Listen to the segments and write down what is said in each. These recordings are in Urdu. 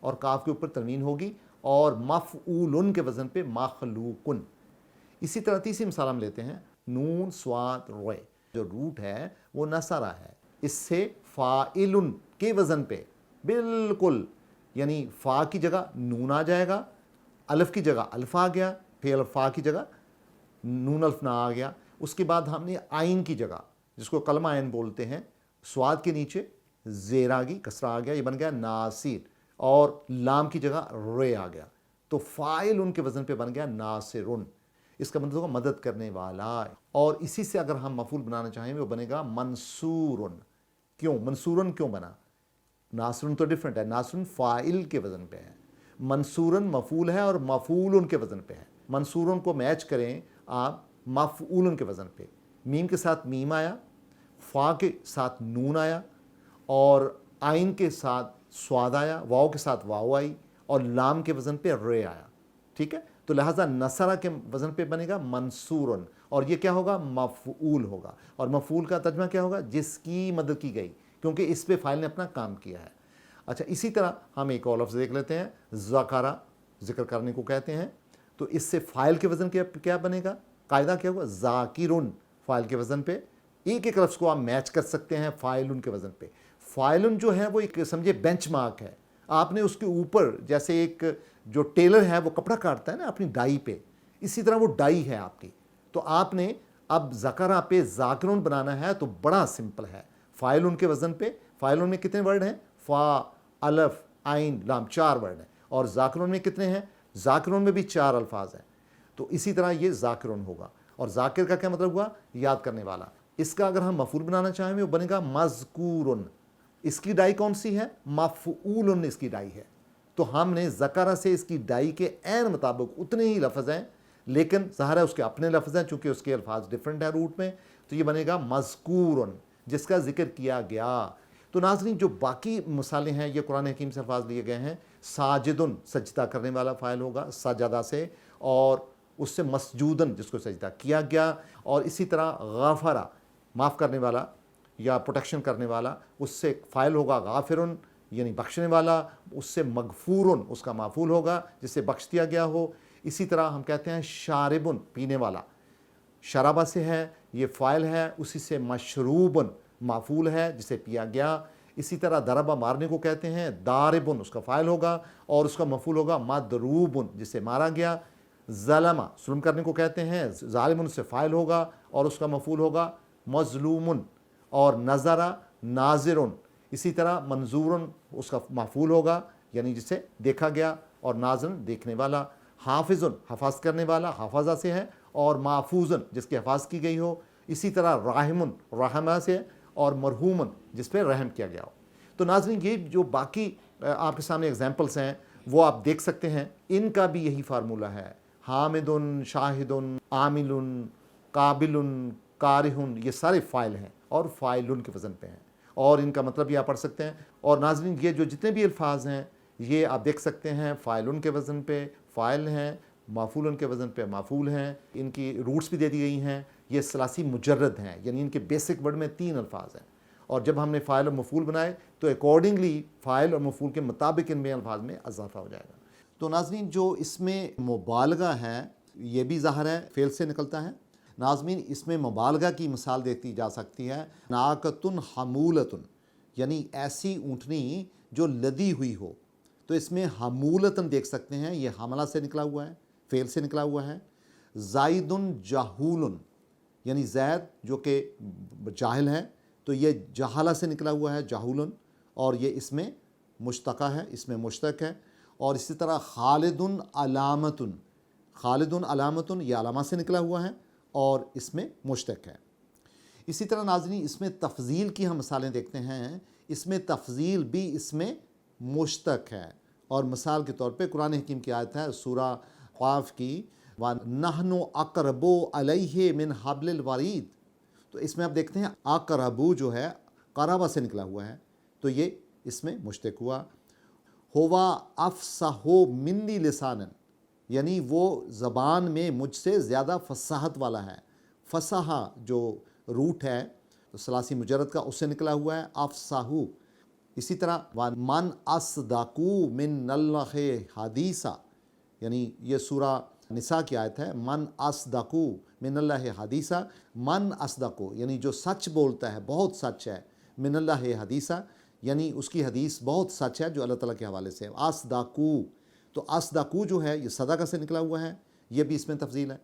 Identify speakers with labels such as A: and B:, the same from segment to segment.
A: اور کاف کے اوپر تنوین ہوگی اور مفعولن کے وزن پہ مخلوقن۔ اسی طرح تیسری مثال ہم لیتے ہیں نون صاد روئے، جو روٹ ہے وہ نصرہ ہے، اس سے فاعلن کے وزن پہ بالکل، یعنی فا کی جگہ نون آ جائے گا، الف کی جگہ الف آ گیا، پھر فا کی جگہ نون الف نہ آ گیا۔ اس کے بعد ہم نے آئین کی جگہ، جس کو کلمہ عین بولتے ہیں، سواد کے نیچے زیر آ گئی، کسرہ آ گیا، یہ بن گیا ناصر، اور لام کی جگہ رے آ گیا، تو فاعل ان کے وزن پہ بن گیا ناصرن۔ اس کا مطلب ہوگا مدد کرنے والا، اور اسی سے اگر ہم مفعول بنانا چاہیں وہ بنے گا منصورن۔ کیوں منصورن کیوں بنا؟ ناصرن تو ڈیفرنٹ ہے، ناصرن فاعل کے وزن پہ ہے، منصورن مفعول ہے اور مفعولن کے وزن پہ ہے۔ منصورن کو میچ کریں آپ مفعولن کے وزن پہ، میم کے ساتھ میم آیا، فا کے ساتھ نون آیا، اور آئین کے ساتھ سواد آیا، واو کے ساتھ واو آئی، اور لام کے وزن پہ رے آیا، ٹھیک ہے؟ تو لہٰذا نصرہ کے وزن پہ بنے گا منصورن، اور یہ کیا ہوگا؟ مفعول ہوگا، اور مفعول کا ترجمہ کیا ہوگا؟ جس کی مدد کی گئی، کیونکہ اس پہ فاعل نے اپنا کام کیا ہے۔ اچھا، اسی طرح ہم ایک اور لفظ دیکھ لیتے ہیں، ذکرہ، ذکر کرنے کو کہتے ہیں، تو اس سے فاعل کے وزن کیا بنے گا؟ قاعدہ کیا ہوگا؟ ذاکرن، فاعل کے وزن پہ ایک ایک لفظ کو آپ میچ کر سکتے ہیں فاعلن کے وزن پہ۔ فاعلن جو ہے وہ ایک سمجھے بینچ مارک ہے، آپ نے اس کے اوپر، جیسے ایک جو ٹیلر ہے وہ کپڑا کاٹتا ہے نا اپنی ڈائی پہ، اسی طرح وہ ڈائی ہے آپ کی، تو آپ نے اب ذکرہ پہ ذاکرن بنانا ہے تو بڑا سمپل ہے، فاعلن کے وزن پہ۔ فاعلن میں کتنے ورڈ ہیں؟ فا، الف، عین، لام، 4 ورڈ ہیں، اور ذاکرن میں کتنے ہیں؟ ذاکرن میں بھی 4 الفاظ ہیں، تو اسی طرح یہ ذاکرن ہوگا۔ اور ذاکر کا کیا مطلب ہوا؟ یاد کرنے والا۔ اس کا اگر ہم مفعول بنانا چاہیں وہ بنے گا مذکورن۔ اس کی ڈائی کون سی ہے؟ مفعولن اس کی ڈائی ہے، تو ہم نے ذکرہ سے اس کی ڈائی کے عین مطابق اتنے ہی لفظ ہیں، لیکن ظاہر ہے اس کے اپنے لفظ ہیں چونکہ اس کے الفاظ ڈیفرنٹ ہیں روٹ میں، تو یہ بنے گا مذکورن، جس کا ذکر کیا گیا۔ تو ناظرین جو باقی مثالیں ہیں یہ قرآن حکیم سے الفاظ لیے گئے ہیں۔ ساجدن، سجدہ کرنے والا فاعل ہوگا سجدہ سے، اور اس سے مسجودن، جس کو سجدہ کیا گیا، اور اسی طرح غافرہ، معاف کرنے والا یا پروٹیکشن کرنے والا، اس سے فاعل ہوگا غافرن یعنی بخشنے والا، اس سے مغفورن اس کا مفعول ہوگا جس سے بخش دیا گیا ہو۔ اسی طرح ہم کہتے ہیں شاربن، پینے والا، شرابہ سے ہے، یہ فاعل ہے، اسی سے مشروبن مفعول ہے جسے پیا گیا۔ اسی طرح ضربہ، مارنے کو کہتے ہیں، داربن اس کا فاعل ہوگا اور اس کا مفعول ہوگا مضروبن جسے مارا گیا۔ ظلمہ، ظلم کرنے کو کہتے ہیں، ظالمن سے فاعل ہوگا اور اس کا مفعول ہوگا مظلومن۔ اور نظرہ، ناظرن، اسی طرح منظورن اس کا مفعول ہوگا یعنی جسے دیکھا گیا، اور ناظرن دیکھنے والا۔ حافظن، حفاظ کرنے والا، حافظہ سے ہے، اور محفوظن جس کی حفاظ کی گئی ہو۔ اسی طرح راحمن، رحمہ سے، اور مرحومن جس پہ رحم کیا گیا ہو۔ تو ناظرین یہ جو باقی آپ کے سامنے اگزامپلس ہیں وہ آپ دیکھ سکتے ہیں، ان کا بھی یہی فارمولہ ہے، حامدن، شاہدن، عاملن، قابلن، کارہن، یہ سارے فاعل ہیں اور فاعلن کے وزن پہ ہیں، اور ان کا مطلب یہ آپ پڑھ سکتے ہیں۔ اور ناظرین یہ جو جتنے بھی الفاظ ہیں یہ آپ دیکھ سکتے ہیں فاعلن کے وزن پہ فاعل ہیں، مفعولن کے وزن پہ مفعول ہیں، ان کی روٹس بھی دے دی گئی ہیں، یہ ثلاثی مجرد ہیں، یعنی ان کے بیسک ورڈ میں 3 الفاظ ہیں، اور جب ہم نے فاعل اور مفعول بنائے تو اکارڈنگلی فاعل اور مفعول کے مطابق ان میں الفاظ میں اضافہ ہو جائے گا۔ تو ناظرین جو اس میں مبالغہ ہے یہ بھی ظاہر ہے فعل سے نکلتا ہے۔ ناظرین اس میں مبالغہ کی مثال دیکھی جا سکتی ہے، ناقۃ حمولۃ، یعنی ایسی اونٹنی جو لدی ہوئی ہو، تو اس میں حمولۃ دیکھ سکتے ہیں، یہ حملہ سے نکلا ہوا ہے، فعل سے نکلا ہوا ہے۔ زائد جہول، یعنی زید جو کہ جاہل ہے، تو یہ جہالہ سے نکلا ہوا ہے، جہول، اور یہ اس میں مشتقہ ہے، اس میں مشتق ہے۔ اور اسی طرح خالد علامۃ، خالد علامۃ یہ علامہ سے نکلا ہوا ہے اور اس میں مشتق ہے۔ اسی طرح ناظرین اس میں تفضیل کی ہم مثالیں دیکھتے ہیں، اس میں تفضیل بھی اس میں مشتق ہے، اور مثال کے طور پہ قرآن حکیم کی آیت ہے سورہ قاف کی، وَنَحْنُ أَقْرَبُ عَلَيْهِ مِنْ حَبْلِ الْوَرِيدِ، تو اس میں آپ دیکھتے ہیں اقربو جو ہے قرابہ سے نکلا ہوا ہے، تو یہ اس میں مشتق ہوا۔ ہوا افصح منی لسانا، یعنی وہ زبان میں مجھ سے زیادہ فصاحت والا ہے۔ فصاحہ جو روٹ ہے تو ثلاثی مجرد کا اس سے نکلا ہوا ہے افصاحو، اسی طرح وَمَنْ أَصْدَقُ مِنَ اللَّهِ حَدِيثًا، یعنی یہ سورہ نساء کی آیت ہے، من اصدق من اللہ حدیثا، من اصدق یعنی جو سچ بولتا ہے، بہت سچ ہے، من اللہ حدیثا یعنی اس کی حدیث بہت سچ ہے جو اللہ تعالیٰ کے حوالے سے ہے۔ اصدقو، تو اصدقو جو ہے یہ صدقہ سے نکلا ہوا ہے، یہ بھی اس میں تفضیل ہے۔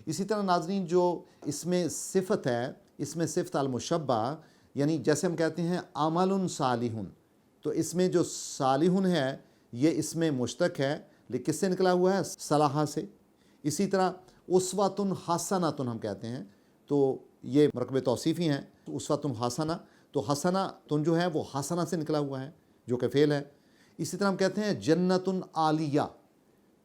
A: اسی طرح ناظرین جو اس میں صفت ہے، اس میں صفت المشبہ، یعنی جیسے ہم کہتے ہیں عمل صالح، تو اس میں جو صالح ہے یہ اس میں مشتق ہے، لیکن کس سے نکلا ہوا ہے؟ صلاح سے۔ اسی طرح اسوۃ حسنۃ ہم کہتے ہیں، تو یہ مرکب توصیفی ہیں، اسوۃ حسنہ، تو حسنہ تن جو ہے وہ حسنہ سے نکلا ہوا ہے جو کہ فعل ہے۔ اسی طرح ہم کہتے ہیں جنت عالیہ،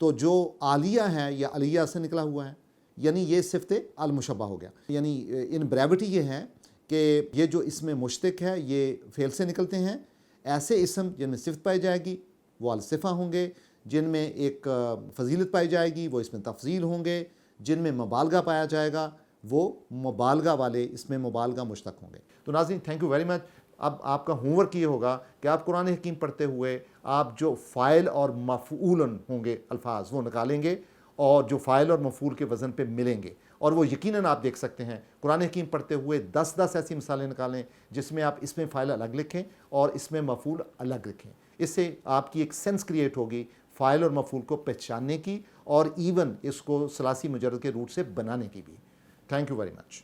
A: تو جو عالیہ ہے یہ علیہ سے نکلا ہوا ہے، یعنی یہ صفت المشبہ ہو گیا۔ یعنی ان بریوٹی یہ ہے کہ یہ جو اس میں مشتق ہے یہ فعل سے نکلتے ہیں، ایسے اسم جن میں صفت پائی جائے گی وہ الصفہ ہوں گے، جن میں ایک فضیلت پائی جائے گی وہ اس میں تفضیل ہوں گے، جن میں مبالغہ پایا جائے گا وہ مبالغہ والے اس میں مبالغہ مشتق ہوں گے۔ تو ناظرین تھینک یو ویری مچ۔ اب آپ کا ہوم ورک یہ ہوگا کہ آپ قرآن حکیم پڑھتے ہوئے آپ جو فاعل اور مفعول ہوں گے الفاظ وہ نکالیں گے، اور جو فاعل اور مفعول کے وزن پہ ملیں گے، اور وہ یقیناً آپ دیکھ سکتے ہیں قرآن حکیم پڑھتے ہوئے 10 ایسی مثالیں نکالیں جس میں آپ اس میں فاعل الگ لکھیں اور اس میں مفعول الگ لکھیں۔ اس سے آپ کی ایک سینس کریٹ ہوگی فاعل اور مفعول کو پہچاننے کی، اور ایون اس کو ثلاثی مجرد کے روٹ سے بنانے کی بھی۔ Thank you very much.